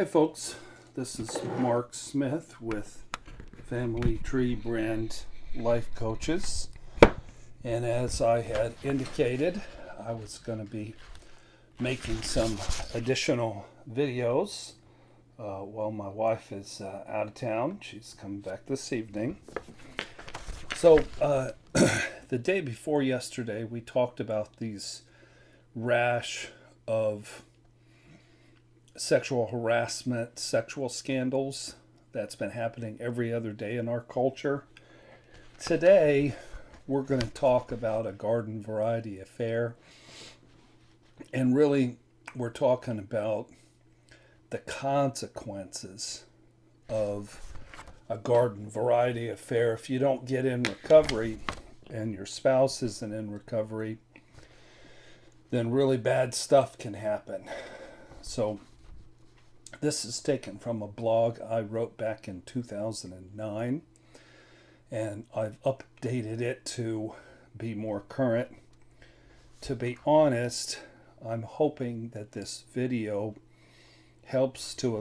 Hi folks, this is Mark Smith with Family Tree Brand Life Coaches, and as I had indicated, I was going to be making some additional videos while my wife is out of town. She's coming back this evening. So the day before yesterday we talked about these rash of sexual harassment, sexual scandals that's been happening every other day in our culture. Today, we're going to talk about a garden variety affair. And really, we're talking about the consequences of a garden variety affair. If you don't get in recovery and your spouse isn't in recovery, then really bad stuff can happen. So, this is taken from a blog I wrote back in 2009, and I've updated it to be more current. To be honest, I'm hoping that this video helps to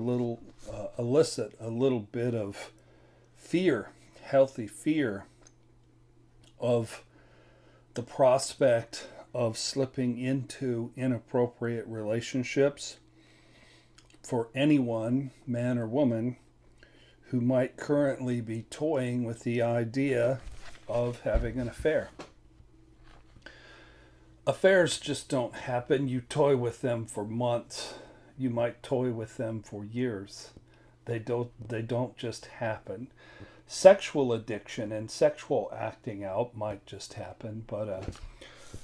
elicit a little bit of fear, healthy fear of the prospect of slipping into inappropriate relationships for anyone, man or woman, who might currently be toying with the idea of having an affair. Affairs just don't happen. You toy with them for months. You might toy with them for years. They don't just happen. Sexual addiction and sexual acting out might just happen, but a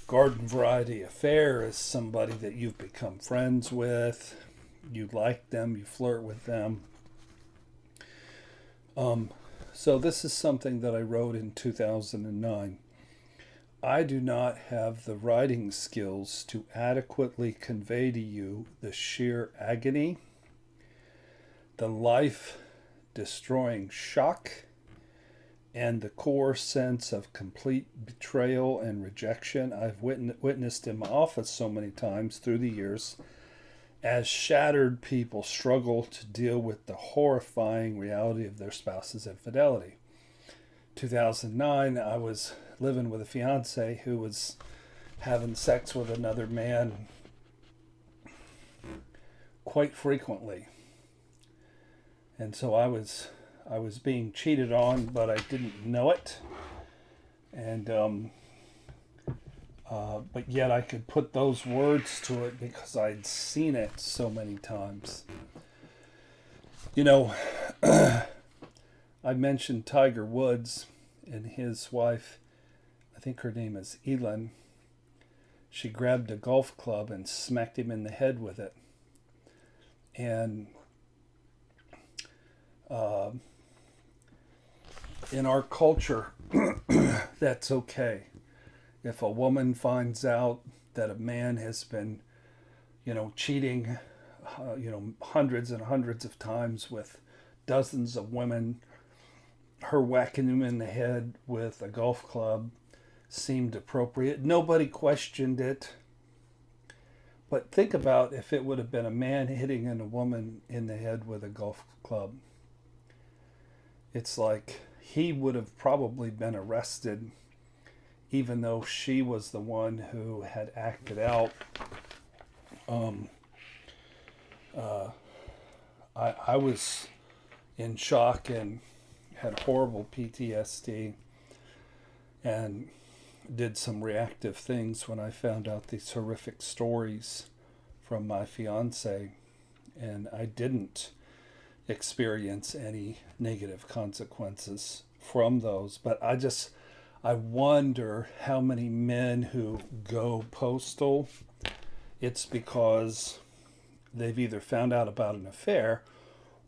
garden variety affair is somebody that you've become friends with. You like them, you flirt with them. So this is something that I wrote in 2009. I do not have the writing skills to adequately convey to you the sheer agony, the life-destroying shock, and the core sense of complete betrayal and rejection I've witnessed in my office so many times through the years, as shattered people struggle to deal with the horrifying reality of their spouse's infidelity. 2009, I was living with a fiance who was having sex with another man quite frequently. And so I was being cheated on, but I didn't know it. And but yet I could put those words to it because I'd seen it so many times. You know, I mentioned Tiger Woods and his wife, I think her name is Elin. She grabbed a golf club and smacked him in the head with it. And in our culture, that's okay. If a woman finds out that a man has been, cheating, hundreds and hundreds of times with dozens of women, her whacking him in the head with a golf club seemed appropriate. Nobody questioned it. But think about if it would have been a man hitting a woman in the head with a golf club. It's like he would have probably been arrested, even though she was the one who had acted out. I was in shock and had horrible PTSD and did some reactive things when I found out these horrific stories from my fiance, and I didn't experience any negative consequences from those, but I wonder how many men who go postal, it's because they've either found out about an affair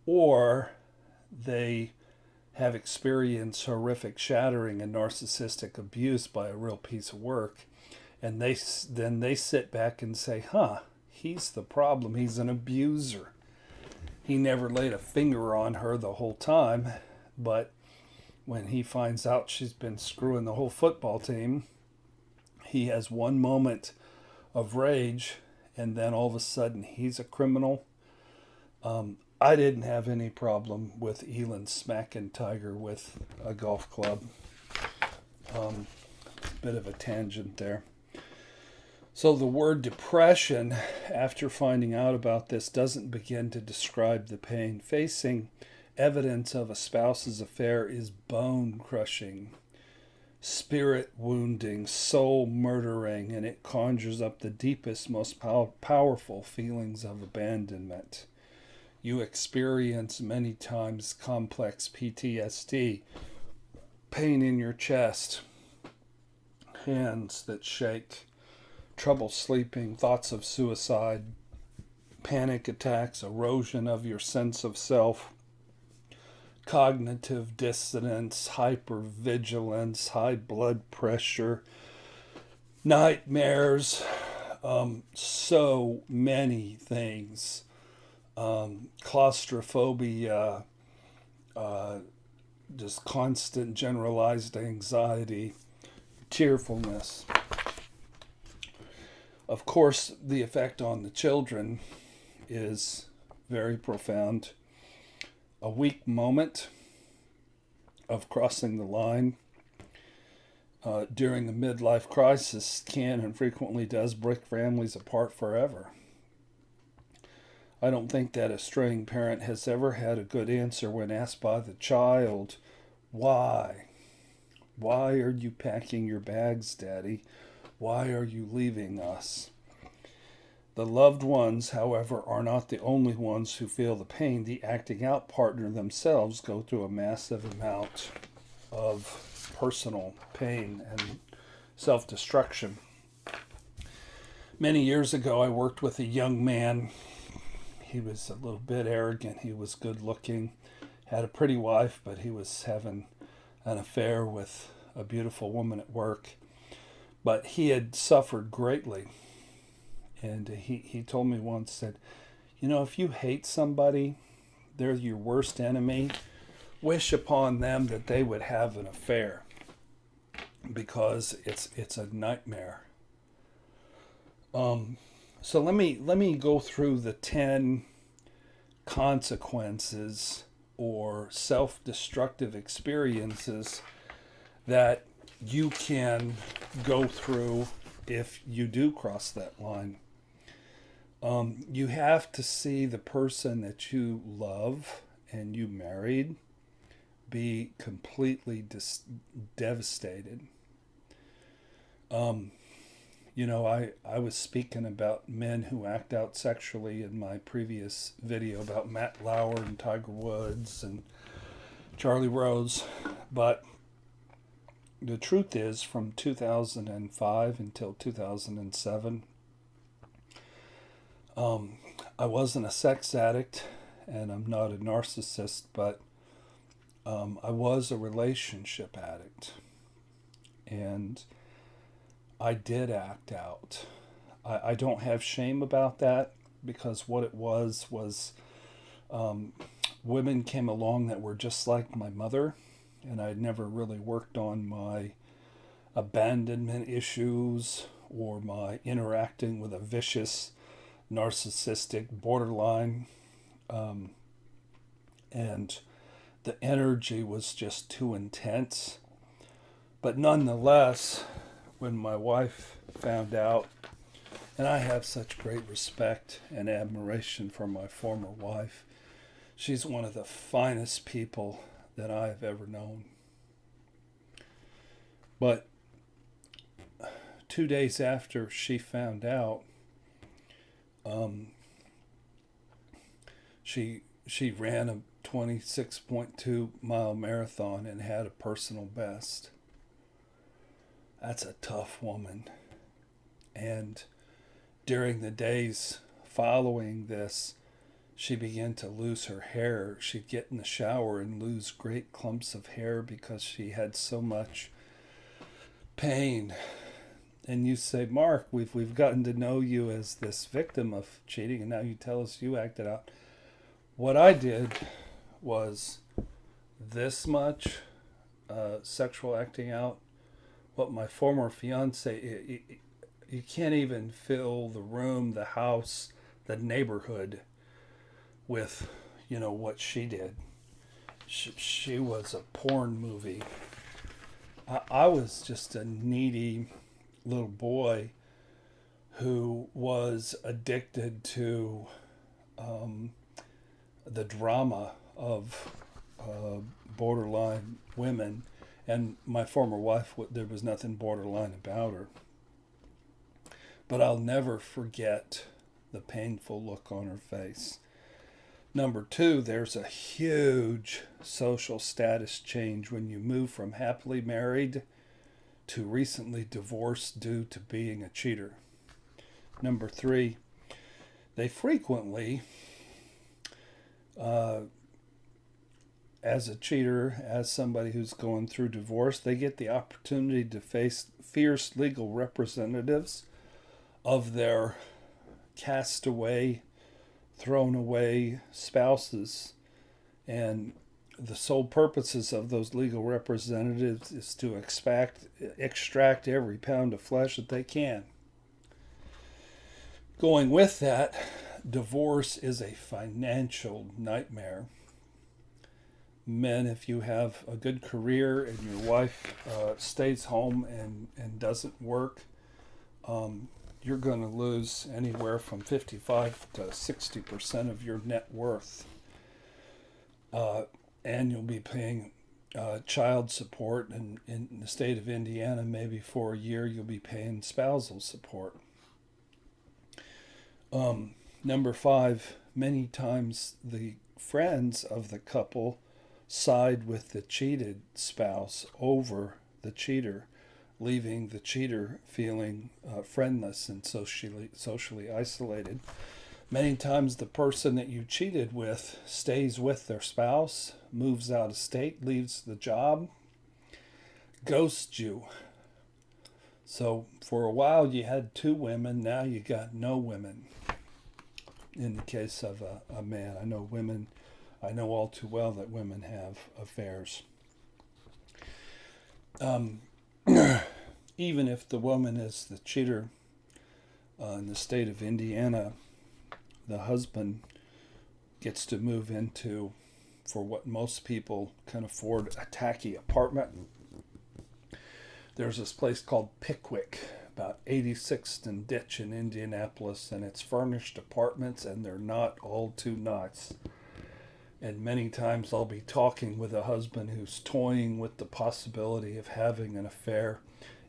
or they have experienced horrific shattering and narcissistic abuse by a real piece of work, and they sit back and say, he's the problem, he's an abuser. He never laid a finger on her the whole time, but when he finds out she's been screwing the whole football team, he has one moment of rage, and then all of a sudden he's a criminal. I didn't have any problem with Elon smacking Tiger with a golf club. Bit of a tangent there. So the word depression, after finding out about this, doesn't begin to describe the pain. Facing evidence of a spouse's affair is bone crushing, spirit wounding, soul murdering, and it conjures up the deepest, most powerful feelings of abandonment. You experience many times complex PTSD, pain in your chest, hands that shake, trouble sleeping, thoughts of suicide, panic attacks, erosion of your sense of self, cognitive dissonance, hypervigilance, high blood pressure, nightmares, so many things. Claustrophobia, just constant generalized anxiety, tearfulness. Of course, the effect on the children is very profound. A weak moment of crossing the line during a midlife crisis can and frequently does break families apart forever. I don't think that a straying parent has ever had a good answer when asked by the child, why? Why are you packing your bags, Daddy? Why are you leaving us? The loved ones, however, are not the only ones who feel the pain. The acting out partner themselves go through a massive amount of personal pain and self-destruction. Many years ago, I worked with a young man. He was a little bit arrogant. He was good looking, had a pretty wife, but he was having an affair with a beautiful woman at work. But he had suffered greatly. And he told me once, said, if you hate somebody, they're your worst enemy, wish upon them that they would have an affair, because it's a nightmare. So let me go through the 10 consequences or self-destructive experiences that you can go through if you do cross that line. You have to see the person that you love and you married be completely devastated. I was speaking about men who act out sexually in my previous video about Matt Lauer and Tiger Woods and Charlie Rose, but the truth is, from 2005 until 2007, I wasn't a sex addict, and I'm not a narcissist, but I was a relationship addict, and I did act out. I don't have shame about that, because what it was women came along that were just like my mother, and I'd never really worked on my abandonment issues or my interacting with a vicious, narcissistic borderline. And the energy was just too intense. But nonetheless, when my wife found out, and I have such great respect and admiration for my former wife, she's one of the finest people that I've ever known. But 2 days after she found out, she ran a 26.2 mile marathon and had a personal best. That's a tough woman. And during the days following this, she began to lose her hair. She'd get in the shower and lose great clumps of hair because she had so much pain. And you say, Mark, we've gotten to know you as this victim of cheating, and now you tell us you acted out. What I did was this much sexual acting out. What my former fiance, you can't even fill the room, the house, the neighborhood with what she did. She was a porn movie. I was just a needy little boy who was addicted to the drama of borderline women. And my former wife, there was nothing borderline about her. But I'll never forget the painful look on her face. Number two, there's a huge social status change when you move from happily married to recently divorced due to being a cheater. Number three, they frequently, as a cheater, as somebody who's going through divorce, they get the opportunity to face fierce legal representatives of their castaway, thrown away spouses. And the sole purposes of those legal representatives is to extract every pound of flesh that they can. Going with that, divorce is a financial nightmare. Men, if you have a good career and your wife stays home and doesn't work, you're going to lose anywhere from 55 to 60% of your net worth. And you'll be paying child support. And in the state of Indiana, maybe for a year, you'll be paying spousal support. Number five, many times the friends of the couple side with the cheated spouse over the cheater, leaving the cheater feeling friendless and socially isolated. Many times the person that you cheated with stays with their spouse, moves out of state, leaves the job, ghosts you. So for a while you had two women, now you got no women. In the case of a man, I know all too well that women have affairs. Even if the woman is the cheater, in the state of Indiana, the husband gets to move into, for what most people can afford, a tacky apartment. There's this place called Pickwick, about 86th and Ditch in Indianapolis, and it's furnished apartments, and they're not all too nice. And many times I'll be talking with a husband who's toying with the possibility of having an affair,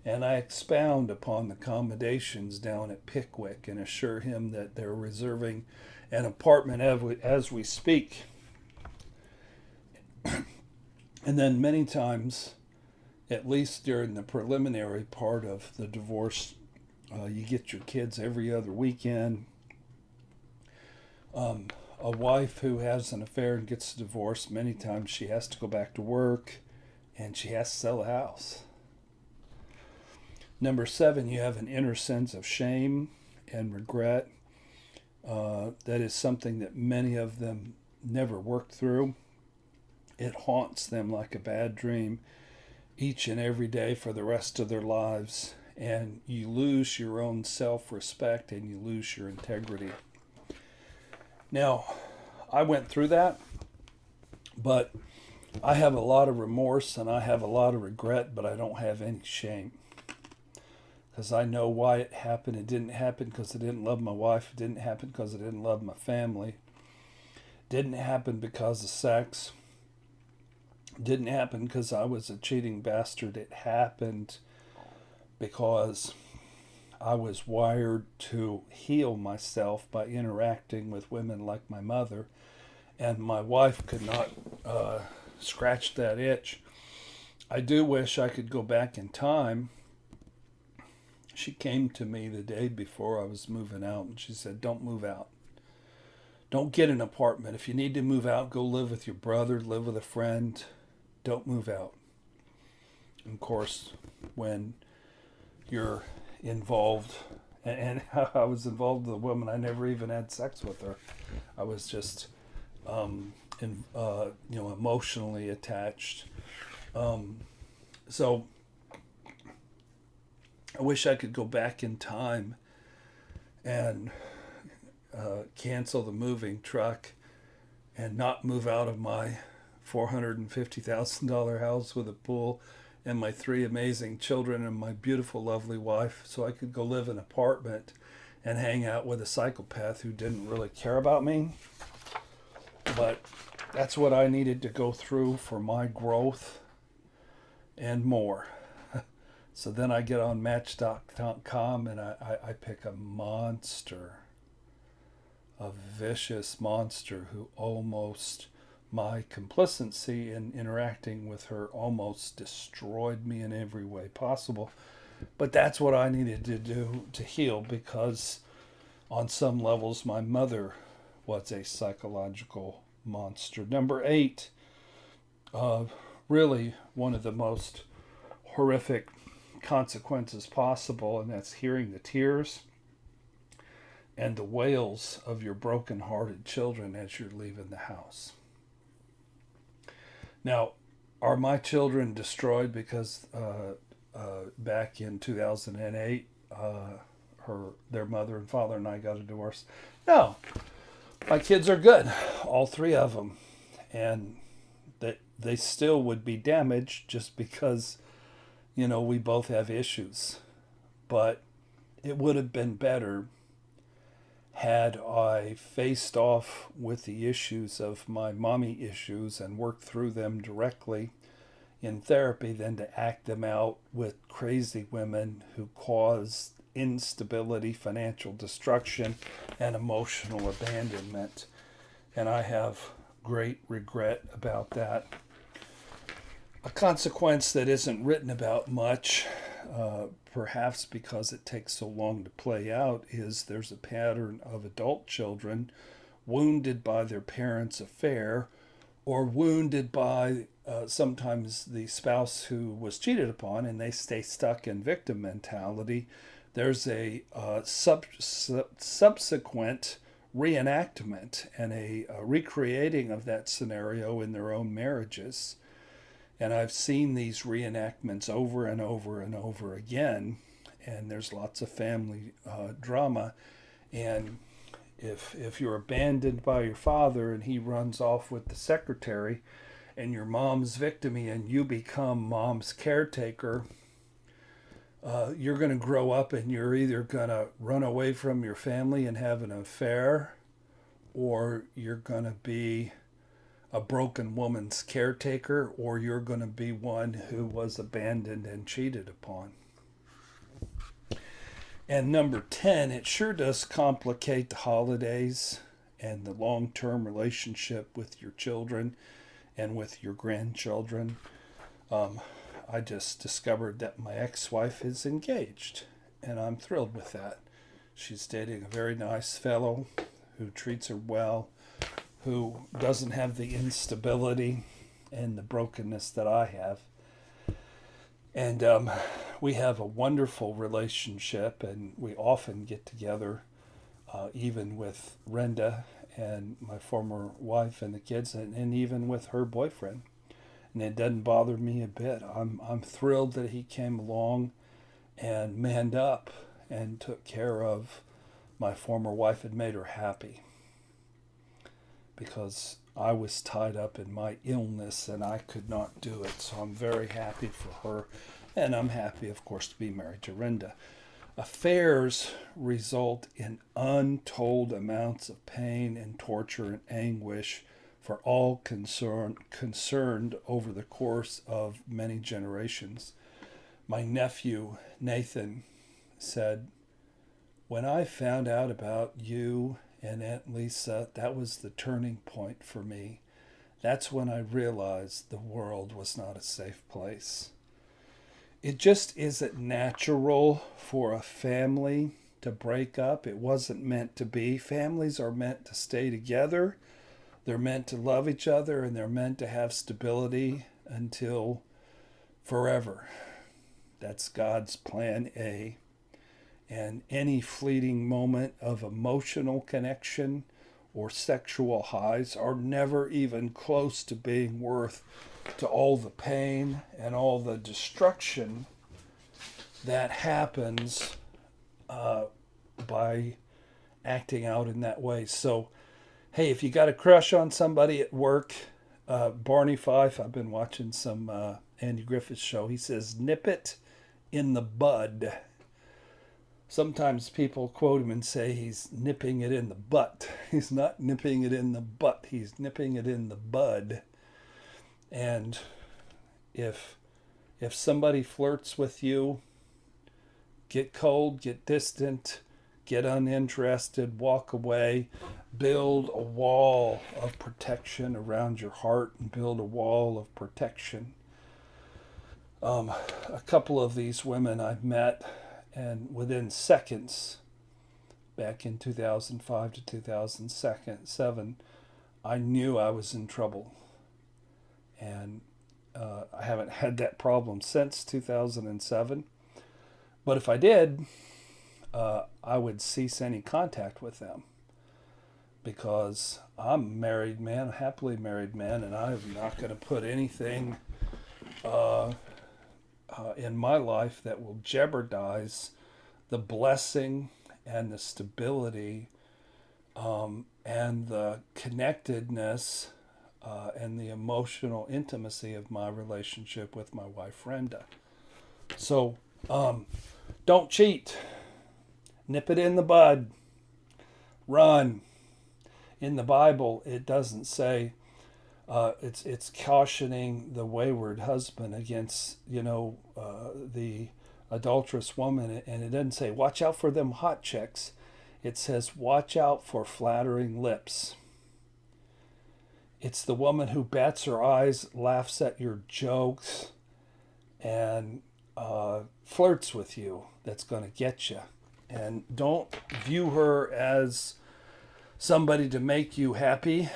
and I expound upon the accommodations down at Pickwick and assure him that they're reserving an apartment as we speak. And then many times, at least during the preliminary part of the divorce, you get your kids every other weekend. A wife who has an affair and gets divorced, many times she has to go back to work and she has to sell the house. Number seven, you have an inner sense of shame and regret. That is something that many of them never worked through. It haunts them like a bad dream each and every day for the rest of their lives, and you lose your own self-respect and you lose your integrity. Now, I went through that, but I have a lot of remorse and I have a lot of regret, but I don't have any shame. Because I know why it happened. It didn't happen because I didn't love my wife. It didn't happen because I didn't love my family. It didn't happen because of sex. It didn't happen because I was a cheating bastard. It happened because I was wired to heal myself by interacting with women like my mother, and my wife could not scratch that itch. I do wish I could go back in time. She came to me the day before I was moving out, and she said, "Don't move out. Don't get an apartment. If you need to move out, go live with your brother, live with a friend. Don't move out." And of course, when you're involved, and I was involved with a woman, I never even had sex with her. I was just, emotionally attached. So I wish I could go back in time and cancel the moving truck and not move out of my $450,000 house with a pool and my 3 amazing children and my beautiful, lovely wife, so I could go live in an apartment and hang out with a psychopath who didn't really care about me. But that's what I needed to go through for my growth and more. So then I get on Match.com and I pick a monster, a vicious monster who almost, my complicity in interacting with her almost destroyed me in every way possible. But that's what I needed to do to heal, because on some levels my mother was a psychological monster. Number 8, really one of the most horrific consequences possible, and that's hearing the tears and the wails of your broken-hearted children as you're leaving the house. Now, are my children destroyed because back in 2008 their mother and father and I got a divorce? No, my kids are good, all 3 of them, and they still would be damaged just because, we both have issues. But it would have been better had I faced off with the issues of my mommy issues and worked through them directly in therapy than to act them out with crazy women who cause instability, financial destruction, and emotional abandonment. And I have great regret about that. A consequence that isn't written about much, perhaps because it takes so long to play out, is there's a pattern of adult children wounded by their parents' affair, or wounded by sometimes the spouse who was cheated upon, and they stay stuck in victim mentality. There's a subsequent reenactment and a recreating of that scenario in their own marriages. And I've seen these reenactments over and over and over again, and there's lots of family drama. And if you're abandoned by your father and he runs off with the secretary, and your mom's victimy and you become mom's caretaker, you're going to grow up and you're either going to run away from your family and have an affair, or you're going to be a broken woman's caretaker, or you're going to be one who was abandoned and cheated upon. And number 10, it sure does complicate the holidays and the long-term relationship with your children and with your grandchildren. I just discovered that my ex-wife is engaged, and I'm thrilled with that. She's dating a very nice fellow who treats her well, who doesn't have the instability and the brokenness that I have. And we have a wonderful relationship, and we often get together, even with Renda and my former wife and the kids, and even with her boyfriend. And it doesn't bother me a bit. I'm thrilled that he came along and manned up and took care of my former wife and made her happy, because I was tied up in my illness and I could not do it. So I'm very happy for her, and I'm happy, of course, to be married to Renda. Affairs result in untold amounts of pain and torture and anguish for all concerned over the course of many generations. My nephew, Nathan, said, "When I found out about you and Aunt Lisa, that was the turning point for me. That's when I realized the world was not a safe place." It just isn't natural for a family to break up. It wasn't meant to be. Families are meant to stay together. They're meant to love each other, and they're meant to have stability until forever. That's God's plan A. And any fleeting moment of emotional connection or sexual highs are never even close to being worth to all the pain and all the destruction that happens by acting out in that way. So Hey, if you got a crush on somebody at work, Barney Fife, I've been watching some Andy Griffith show. He says, nip it in the bud. Sometimes people quote him and say he's nipping it in the butt. He's not nipping it in the butt, he's nipping it in the bud. And if somebody flirts with you, get cold, get distant, get uninterested, walk away, build a wall of protection around your heart and build a wall of protection. A couple of these women I've met, and within seconds, back in 2005 to 2007, I knew I was in trouble. And I haven't had that problem since 2007. But if I did, I would cease any contact with them, because I'm a married man, a happily married man, and I'm not going to put anything in my life that will jeopardize the blessing and the stability and the connectedness and the emotional intimacy of my relationship with my wife, Brenda. So don't cheat. Nip it in the bud. Run. In the Bible, it doesn't say, it's cautioning the wayward husband against, the adulterous woman. And it doesn't say, watch out for them hot chicks. It says, watch out for flattering lips. It's the woman who bats her eyes, laughs at your jokes, and flirts with you that's going to get you. And don't view her as somebody to make you happy,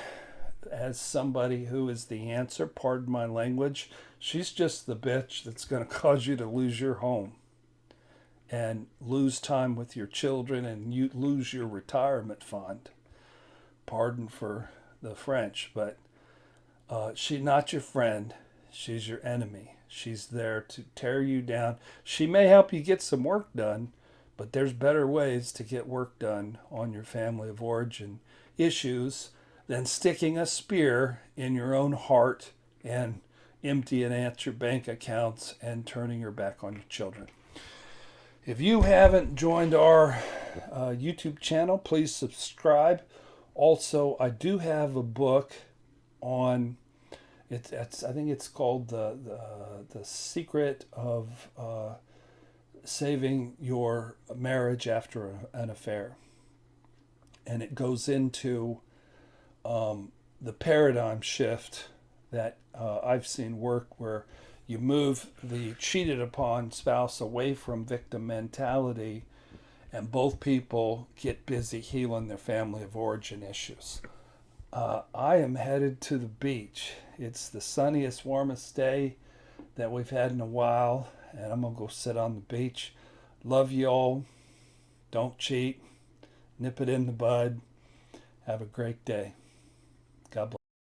as somebody who is the answer. Pardon my language. She's just the bitch that's going to cause you to lose your home and lose time with your children, and you lose your retirement fund. Pardon for the French, but she's not your friend. She's your enemy. She's there to tear you down. She may help you get some work done, but there's better ways to get work done on your family of origin issues than sticking a spear in your own heart and emptying out your bank accounts and turning your back on your children. If you haven't joined our YouTube channel, please subscribe. Also, I do have a book on I think it's called the Secret of Saving Your Marriage After an Affair, and it goes into the paradigm shift that I've seen work, where you move the cheated upon spouse away from victim mentality, and both people get busy healing their family of origin issues. I am headed to the beach. It's the sunniest, warmest day that we've had in a while, and I'm going to go sit on the beach. Love you all. Don't cheat. Nip it in the bud. Have a great day.